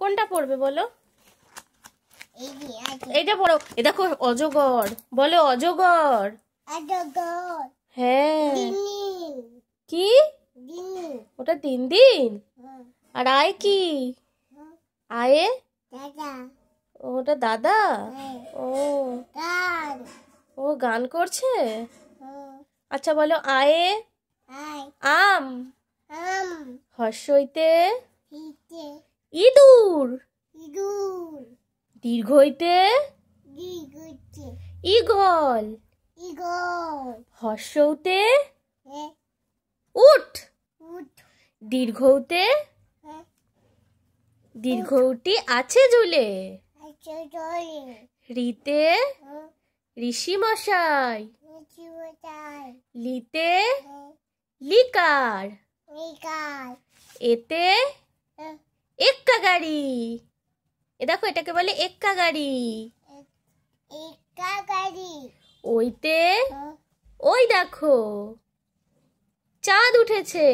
কোনটা পড়বে বলো? এইটা পড়ো। এ দেখো অজগর, বলো অজগর। হ্যাঁ। কি? ওটা দিন দিন। আর আয় কি? আয়ে ওটা দাদা। ও ও গান করছে। আচ্ছা বলো আয়ে আম। হর্ষইতে ইঁদুর। দীর্ঘইতে ঈগল। হর্ষৌতে উট। দীর্ঘৌতে দীর্ঘৌটি আছে ঝুলে। রিতে ঋষি মশাই। লিতে লিকার। এতে এক্কা গাড়ি। এ দেখো এটাকে বলে এক্কা গাড়ি। ওইতে ওই দেখো চাঁদ উঠেছে।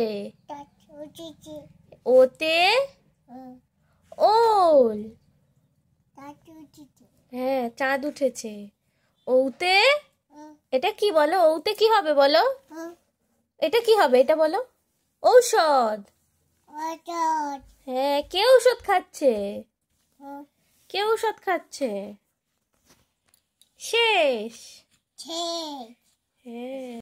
ওতে ওল। হ্যাঁ চাঁদ উঠেছে। ওতে এটা কি বলো? ওতে কি হবে বলো? এটা কি হবে এটা বলো? ঔষধ। হ্যাঁ কে ঔষধ খাচ্ছে? কে ঔষধ খাচ্ছে? শেষ। হ্যাঁ।